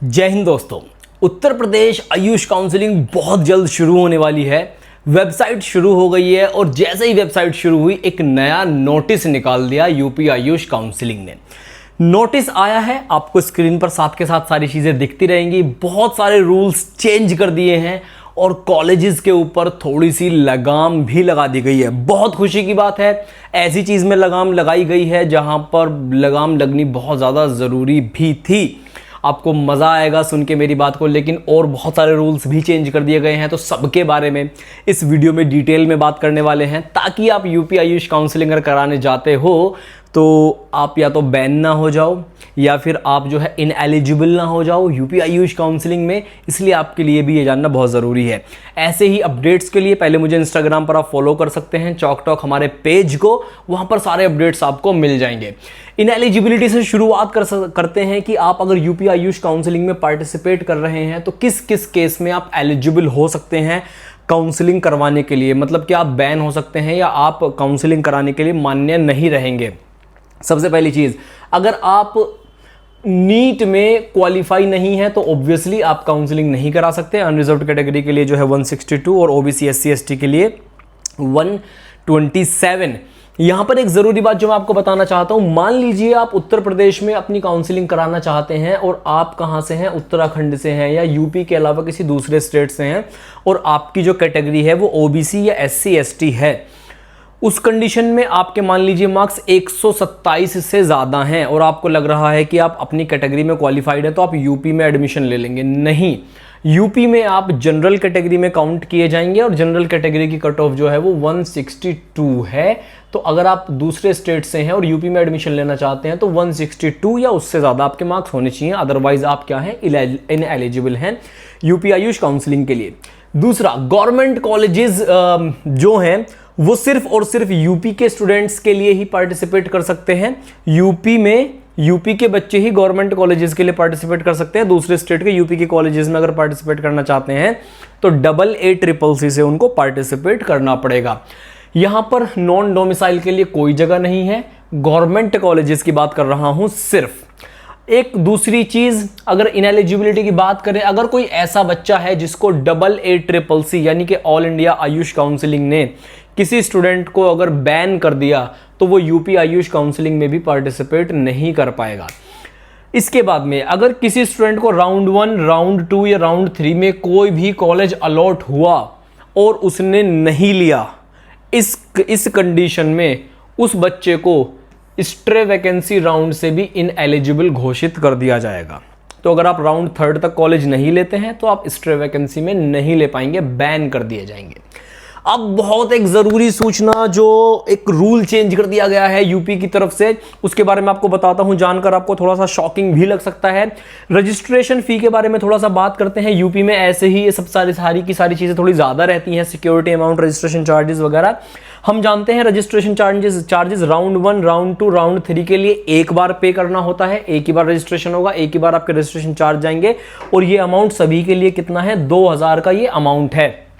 जय हिंद दोस्तों। उत्तर प्रदेश आयुष काउंसलिंग बहुत जल्द शुरू होने वाली है। वेबसाइट शुरू हो गई है और जैसे ही वेबसाइट शुरू हुई एक नया नोटिस निकाल दिया यूपी आयुष काउंसलिंग ने। नोटिस आया है, आपको स्क्रीन पर साथ के साथ सारी चीज़ें दिखती रहेंगी। बहुत सारे रूल्स चेंज कर दिए हैं और कॉलेजेस के ऊपर थोड़ी सी लगाम भी लगा दी गई है। बहुत खुशी की बात है, ऐसी चीज़ में लगाम लगाई गई है जहां पर लगाम लगनी बहुत ज़्यादा ज़रूरी भी थी। आपको मज़ा आएगा सुन के मेरी बात को, लेकिन और बहुत सारे रूल्स भी चेंज कर दिए गए हैं, तो सबके बारे में इस वीडियो में डिटेल में बात करने वाले हैं, ताकि आप यूपी आयुष काउंसलिंग अगर कराने जाते हो तो आप या तो बैन ना हो जाओ या फिर आप जो है इनएलिजिबल ना हो जाओ यूपी आयुष काउंसलिंग में। इसलिए आपके लिए भी ये जानना बहुत ज़रूरी है। ऐसे ही अपडेट्स के लिए पहले मुझे इंस्टाग्राम पर आप फॉलो कर सकते हैं, चौक टॉक हमारे पेज को, वहाँ पर सारे अपडेट्स आपको मिल जाएंगे। इनएलिजिबिलिटी से शुरुआत करते हैं कि आप अगर यूपी आयुष काउंसलिंग में पार्टिसिपेट कर रहे हैं तो किस किस केस में आप एलिजिबल हो सकते हैं काउंसलिंग करवाने के लिए। मतलब कि आप बैन हो सकते हैं या आप काउंसलिंग कराने के लिए मान्य नहीं रहेंगे। सबसे पहली चीज़, अगर आप नीट में क्वालिफाई नहीं है तो ऑब्वियसली आप काउंसलिंग नहीं करा सकते। अनरिजर्व्ड कैटेगरी के लिए जो है 162 और ओबीसी एससी एसटी के लिए 127। यहां पर एक ज़रूरी बात जो मैं आपको बताना चाहता हूं, मान लीजिए आप उत्तर प्रदेश में अपनी काउंसलिंग कराना चाहते हैं और आप कहां से हैं, उत्तराखंड से हैं या यूपी के अलावा किसी दूसरे स्टेट से हैं और आपकी जो कैटेगरी है वो ओबीसी या एससी एसटी है। उस कंडीशन में आपके मान लीजिए मार्क्स 127 से ज़्यादा हैं और आपको लग रहा है कि आप अपनी कैटेगरी में क्वालिफाइड है तो आप यूपी में एडमिशन ले लेंगे। नहीं, यूपी में आप जनरल कैटेगरी में काउंट किए जाएंगे और जनरल कैटेगरी की कट ऑफ जो है वो 162 है। तो अगर आप दूसरे स्टेट से हैं और यूपी में एडमिशन लेना चाहते हैं तो 162 या उससे ज़्यादा आपके मार्क्स होने चाहिए, अदरवाइज आप क्या हैं, इनएलिजिबल हैं यूपी आयुष काउंसलिंग के लिए। दूसरा, गवर्नमेंट कॉलेजेस जो हैं वो सिर्फ और सिर्फ यूपी के स्टूडेंट्स के लिए ही पार्टिसिपेट कर सकते हैं। यूपी के बच्चे ही गवर्नमेंट कॉलेजेस के लिए पार्टिसिपेट कर सकते हैं। दूसरे स्टेट के यूपी के कॉलेजेस में अगर पार्टिसिपेट करना चाहते हैं तो AA CCC से उनको पार्टिसिपेट करना पड़ेगा। यहां पर नॉन डोमिसाइल के लिए कोई जगह नहीं है, गवर्नमेंट कॉलेजेस की बात कर रहा हूं सिर्फ। एक दूसरी चीज, अगर इनएलिजिबिलिटी की बात करें, अगर कोई ऐसा बच्चा है जिसको AA CCC यानी कि ऑल इंडिया आयुष काउंसलिंग ने किसी स्टूडेंट को अगर बैन कर दिया तो वो यूपी आयुष काउंसलिंग में भी पार्टिसिपेट नहीं कर पाएगा। इसके बाद में अगर किसी स्टूडेंट को राउंड 1, राउंड 2 या राउंड 3 में कोई भी कॉलेज अलॉट हुआ और उसने नहीं लिया, इस कंडीशन में उस बच्चे को स्ट्रे वैकेंसी राउंड से भी इनएलिजिबल घोषित कर दिया जाएगा। तो अगर आप राउंड 3 तक कॉलेज नहीं लेते हैं तो आप स्ट्रे वैकेंसी में नहीं ले पाएंगे, बैन कर दिए जाएंगे। अब बहुत एक ज़रूरी सूचना, जो एक रूल चेंज कर दिया गया है यूपी की तरफ से, उसके बारे में आपको बताता हूं। जानकर आपको थोड़ा सा शॉकिंग भी लग सकता है। रजिस्ट्रेशन फ़ी के बारे में थोड़ा सा बात करते हैं। यूपी में ऐसे ही ये सब सारी चीज़ें थोड़ी ज़्यादा रहती हैं, सिक्योरिटी अमाउंट, रजिस्ट्रेशन चार्जेस वगैरह। हम जानते हैं registration charges round 1, round 2, round 3 के लिए एक बार पे करना होता है। एक ही बार रजिस्ट्रेशन होगा, एक ही बार आपके रजिस्ट्रेशन चार्ज जाएंगे और ये अमाउंट सभी के लिए कितना है, 2000 का ये अमाउंट है।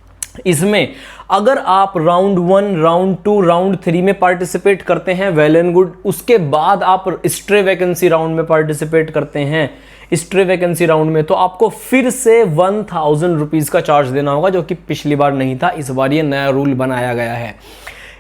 इसमें अगर आप राउंड 1, राउंड 2, राउंड 3 में पार्टिसिपेट करते हैं, वेल एंड गुड। उसके बाद आप स्ट्रे वैकेंसी राउंड में पार्टिसिपेट करते हैं, स्ट्रे वैकेंसी राउंड में, तो आपको फिर से 1000 रुपीज़ का चार्ज देना होगा, जो कि पिछली बार नहीं था। इस बार ये नया रूल बनाया गया है।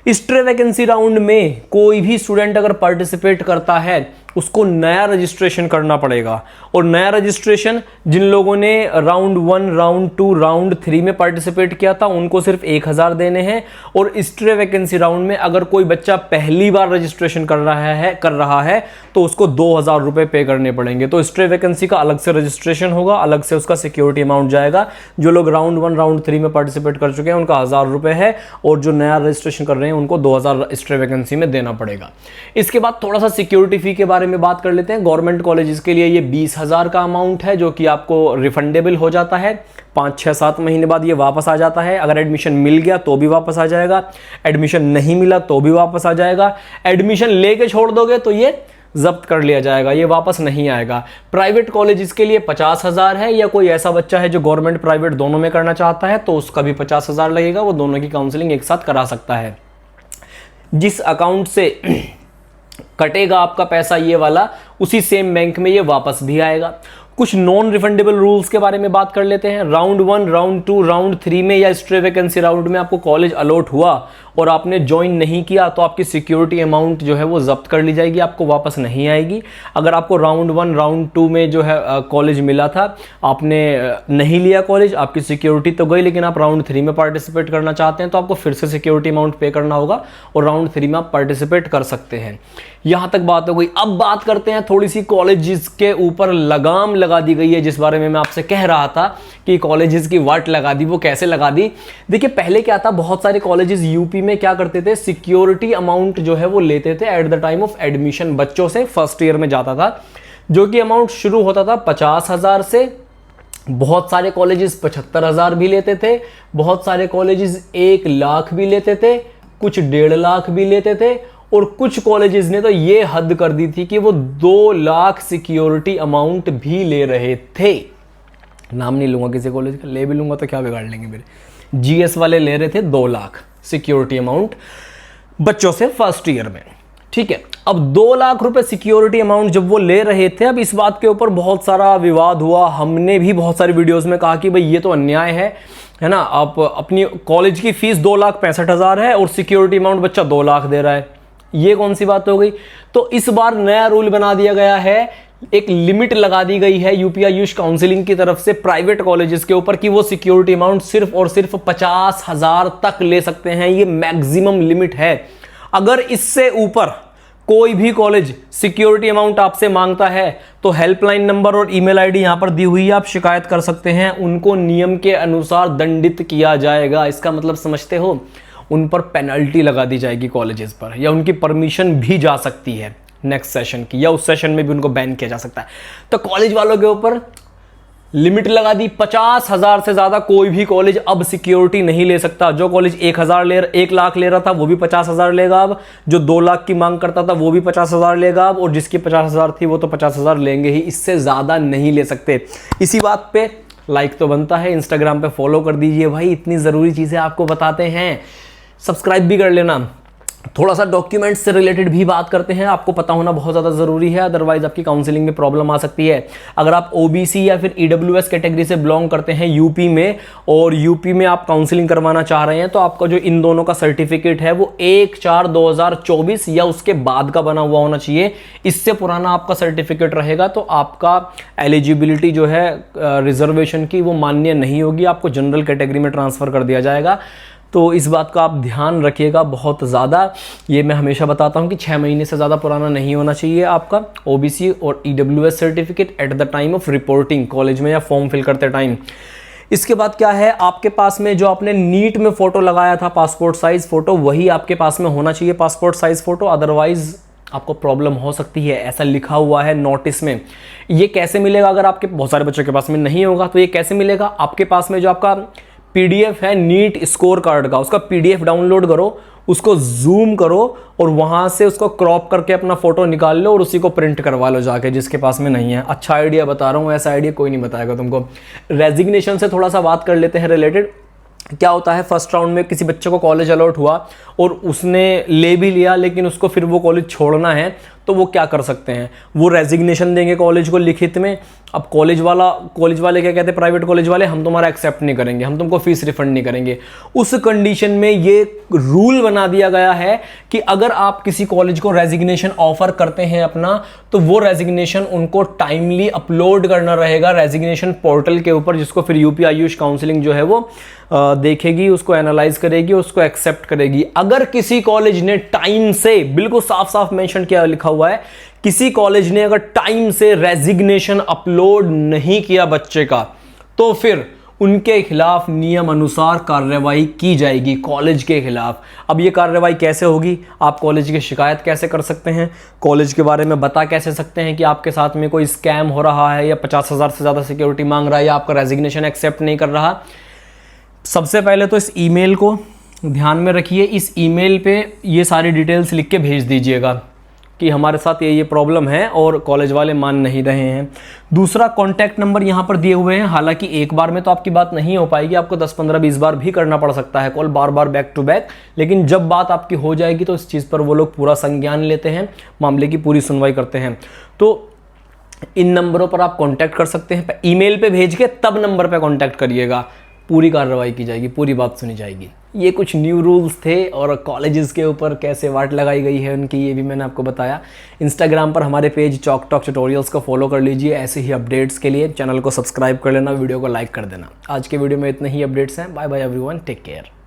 स्ट्रे वैकेंसी राउंड में कोई भी स्टूडेंट अगर पार्टिसिपेट करता है उसको नया रजिस्ट्रेशन करना पड़ेगा। और नया रजिस्ट्रेशन जिन लोगों ने राउंड 1, राउंड 2, राउंड 3 में पार्टिसिपेट किया था उनको सिर्फ 1000 देने हैं। और स्ट्रे वैकेंसी राउंड में अगर कोई बच्चा पहली बार रजिस्ट्रेशन कर रहा है तो उसको 2000 रुपये पे करने पड़ेंगे। तो स्ट्रे वैकेंसी का अलग से रजिस्ट्रेशन होगा, अलग से उसका सिक्योरिटी अमाउंट जाएगा। जो लोग राउंड 1, राउंड 3 में पार्टिसिपेट कर चुके हैं उनका 1000 रुपये है और जो नया रजिस्ट्रेशन कर रहे हैं उनको 2000 स्ट्रे वैकेंसी में देना पड़ेगा। इसके बाद थोड़ा सा सिक्योरिटी फी के बारे में बात कर लेते हैं। गवर्नमेंट कॉलेजेस के लिए ये 20,000 का अमाउंट है, जो कि आपको रिफंडेबल हो जाता है। 5, 6, 7 महीने बाद ये वापस आ जाता है। अगर एडमिशन मिल गया तो भी वापस आ जाएगा, एडमिशन नहीं मिला तो भी वापस आ जाएगा। एडमिशन लेके छोड़ दोगे तो ये जब्त कर लिया जाएगा, ये वापस नहीं आएगा। प्राइवेट कॉलेजेस के लिए 50,000 है, या कोई ऐसा बच्चा है जो गवर्नमेंट प्राइवेट दोनों में करना चाहता है तो उसका भी 50,000 लगेगा। वो दोनों की काउंसलिंग एक साथ करा सकता है। जिस अकाउंट से कटेगा आपका पैसा ये वाला, उसी सेम बैंक में ये वापस भी आएगा। कुछ नॉन रिफंडेबल रूल्स के बारे में बात कर लेते हैं। राउंड 1, राउंड 2, राउंड 3 में या स्ट्रे वैकेंसी राउंड में आपको कॉलेज अलॉट हुआ और आपने ज्वाइन नहीं किया तो आपकी सिक्योरिटी अमाउंट जो है वो जब्त कर ली जाएगी, आपको वापस नहीं आएगी। अगर आपको राउंड 1, राउंड 2 में जो है कॉलेज मिला था, आपने नहीं लिया कॉलेज, आपकी सिक्योरिटी तो गई, लेकिन आप राउंड 3 में पार्टिसिपेट करना चाहते हैं तो आपको फिर से सिक्योरिटी अमाउंट पे करना होगा और राउंड 3 में आप पार्टिसिपेट कर सकते हैं। यहां तक बात हो गई। अब बात करते हैं थोड़ी सी कॉलेजेस के ऊपर लगाम लगा दी गई है, जिस बारे में मैं आपसे कह रहा था कि कॉलेजेस की वाट लगा दी। वो कैसे लगा दी? देखिए, पहले क्या था, बहुत सारे कॉलेजेस यूपी में क्या करते थे, सिक्योरिटी अमाउंट जो है वो लेते थे at the time of admission बच्चों से, फर्स्ट ईयर में जाता था, जो कि अमाउंट शुरू होता था 50,000 से। बहुत सारे कॉलेजेस 75,000 भी लेते थे, बहुत सारे कॉलेजेस 1 लाख भी लेते थे, कुछ 1.5 लाख भी लेते थे, और कुछ कॉलेजेस ने तो ये हद कर दी थी कि वो 2 लाख सिक्योरिटी अमाउंट भी ले रहे थे। नाम नहीं लूंगा किसी कॉलेज का, ले भी लूंगा तो क्या बिगाड़ लेंगे मेरे। जीएस वाले ले रहे थे 2 लाख सिक्योरिटी अमाउंट बच्चों से फर्स्ट ईयर में, ठीक है। अब 2 लाख रुपए सिक्योरिटी अमाउंट जब वो ले रहे थे, अब इस बात के ऊपर बहुत सारा विवाद हुआ। हमने भी बहुत सारी वीडियोस में कहा कि भाई ये तो अन्याय है ना। आप अपनी कॉलेज की फीस 2,65,000 है और सिक्योरिटी अमाउंट बच्चा 2 लाख दे रहा है, ये कौन सी बात हो गई? तो इस बार नया रूल बना दिया गया है, एक लिमिट लगा दी गई है यूपी आयुष काउंसिलिंग की तरफ से प्राइवेट कॉलेजेस के ऊपर कि वो सिक्योरिटी अमाउंट सिर्फ और सिर्फ 50,000 तक ले सकते हैं। ये मैक्सिमम लिमिट है। अगर इससे ऊपर कोई भी कॉलेज सिक्योरिटी अमाउंट आपसे मांगता है तो हेल्पलाइन नंबर और ईमेल आईडी यहां पर दी हुई है, आप शिकायत कर सकते हैं। उनको नियम के अनुसार दंडित किया जाएगा। इसका मतलब समझते हो? उन पर पेनल्टी लगा दी जाएगी कॉलेजेस पर, या उनकी परमिशन भी जा सकती है नेक्स्ट सेशन की, या उस सेशन में भी उनको बैन किया जा सकता है। तो कॉलेज वालों के ऊपर लिमिट लगा दी, 50,000 से ज्यादा कोई भी कॉलेज अब सिक्योरिटी नहीं ले सकता। जो कॉलेज 1 लाख ले रहा था वो भी 50,000 लेगा अब, जो 2 लाख की मांग करता था वो भी 50,000 लेगा अब, और जिसकी 50,000 थी वो तो 50,000 लेंगे ही, इससे ज्यादा नहीं ले सकते। इसी बात पे लाइक तो बनता है, इंस्टाग्राम पे फॉलो कर दीजिए भाई, इतनी जरूरी चीजें आपको बताते हैं। सब्सक्राइब भी कर लेना। थोड़ा सा डॉक्यूमेंट्स से रिलेटेड भी बात करते हैं, आपको पता होना बहुत ज़्यादा ज़रूरी है, अदरवाइज आपकी काउंसलिंग में प्रॉब्लम आ सकती है। अगर आप ओबीसी या फिर ईडब्ल्यूएस कैटेगरी से बिलोंग करते हैं यूपी में, और यूपी में आप काउंसलिंग करवाना चाह रहे हैं, तो आपका जो इन दोनों का सर्टिफिकेट है वो 1/4/2024 या उसके बाद का बना हुआ होना चाहिए। इससे पुराना आपका सर्टिफिकेट रहेगा तो आपका एलिजिबिलिटी जो है रिजर्वेशन की वो मान्य नहीं होगी, आपको जनरल कैटेगरी में ट्रांसफ़र कर दिया जाएगा। तो इस बात का आप ध्यान रखिएगा बहुत ज़्यादा। ये मैं हमेशा बताता हूँ कि 6 महीने से ज़्यादा पुराना नहीं होना चाहिए आपका ओबीसी और EWS certificate at the time of reporting college में या फॉर्म फिल करते टाइम। इसके बाद क्या है, आपके पास में जो आपने नीट में फ़ोटो लगाया था पासपोर्ट साइज़ फ़ोटो, वही आपके पास में होना चाहिए पासपोर्ट साइज़ फ़ोटो, अदरवाइज़ आपको प्रॉब्लम हो सकती है, ऐसा लिखा हुआ है नोटिस में। ये कैसे मिलेगा? अगर आपके बहुत सारे बच्चों के पास में नहीं होगा तो ये कैसे मिलेगा? आपके पास में जो आपका पीडीएफ है नीट स्कोर कार्ड का, उसका पीडीएफ डाउनलोड करो, उसको जूम करो और वहां से उसको क्रॉप करके अपना फोटो निकाल लो और उसी को प्रिंट करवा लो जाके, जिसके पास में नहीं है। अच्छा आइडिया बता रहा हूँ, ऐसा आइडिया कोई नहीं बताएगा तुमको। रेजिग्नेशन से थोड़ा सा बात कर लेते हैं रिलेटेड। क्या होता है, फर्स्ट राउंड में किसी बच्चे को कॉलेज अलॉट हुआ और उसने ले भी लिया, लेकिन उसको फिर वो कॉलेज छोड़ना है, तो वो क्या कर सकते हैं? वो रेजिग्नेशन देंगे कॉलेज को लिखित में। अब कॉलेज वाले क्या कहते हैं, प्राइवेट कॉलेज वाले, हम तुम्हारा एक्सेप्ट नहीं करेंगे, हम तुमको फीस रिफंड नहीं करेंगे। उस कंडीशन में ये रूल बना दिया गया है कि अगर आप किसी कॉलेज को रेजिग्नेशन ऑफर करते हैं अपना, तो वो रेजिग्नेशन उनको टाइमली अपलोड करना रहेगा रेजिग्नेशन पोर्टल के ऊपर, जिसको फिर यूपी आयुष काउंसिलिंग जो है वो देखेगी, उसको एनालाइज करेगी, उसको एक्सेप्ट करेगी। अगर किसी कॉलेज ने टाइम से, बिल्कुल साफ साफ मेंशन किया लिखा हुआ है, किसी कॉलेज ने अगर टाइम से रेजिग्नेशन अपलोड नहीं किया बच्चे का, तो फिर उनके खिलाफ नियम अनुसार कार्रवाई की जाएगी कॉलेज के खिलाफ। अब ये कार्रवाई कैसे होगी? आप कॉलेज की शिकायत कैसे कर सकते हैं, कॉलेज के बारे में बता कैसे सकते हैं कि आपके साथ में कोई स्कैम हो रहा है या 50,000 से ज़्यादा सिक्योरिटी मांग रहा है या आपका रेजिग्नेशन एक्सेप्ट नहीं कर रहा? सबसे पहले तो इस ईमेल को ध्यान में रखिए। इस ईमेल पे ये सारी डिटेल्स लिख के भेज दीजिएगा कि हमारे साथ ये प्रॉब्लम है और कॉलेज वाले मान नहीं रहे हैं। दूसरा, कॉन्टैक्ट नंबर यहाँ पर दिए हुए हैं। हालांकि एक बार में तो आपकी बात नहीं हो पाएगी, आपको 10, 15, 20 बार भी करना पड़ सकता है कॉल, बार बार बैक टू बैक। लेकिन जब बात आपकी हो जाएगी तो इस चीज़ पर वो लोग पूरा संज्ञान लेते हैं, मामले की पूरी सुनवाई करते हैं। तो इन नंबरों पर आप कांटेक्ट कर सकते हैं। ईमेल पे भेज के तब नंबर पे कांटेक्ट करिएगा, पूरी कार्रवाई की जाएगी, पूरी बात सुनी जाएगी। ये कुछ न्यू रूल्स थे और कॉलेजेस के ऊपर कैसे वाट लगाई गई है उनकी, ये भी मैंने आपको बताया। इंस्टाग्राम पर हमारे पेज चॉक टॉक ट्यूटोरियल्स को फॉलो कर लीजिए ऐसे ही अपडेट्स के लिए। चैनल को सब्सक्राइब कर लेना, वीडियो को लाइक कर देना। आज के वीडियो में इतने ही अपडेट्स हैं। Bye bye everyone, take care.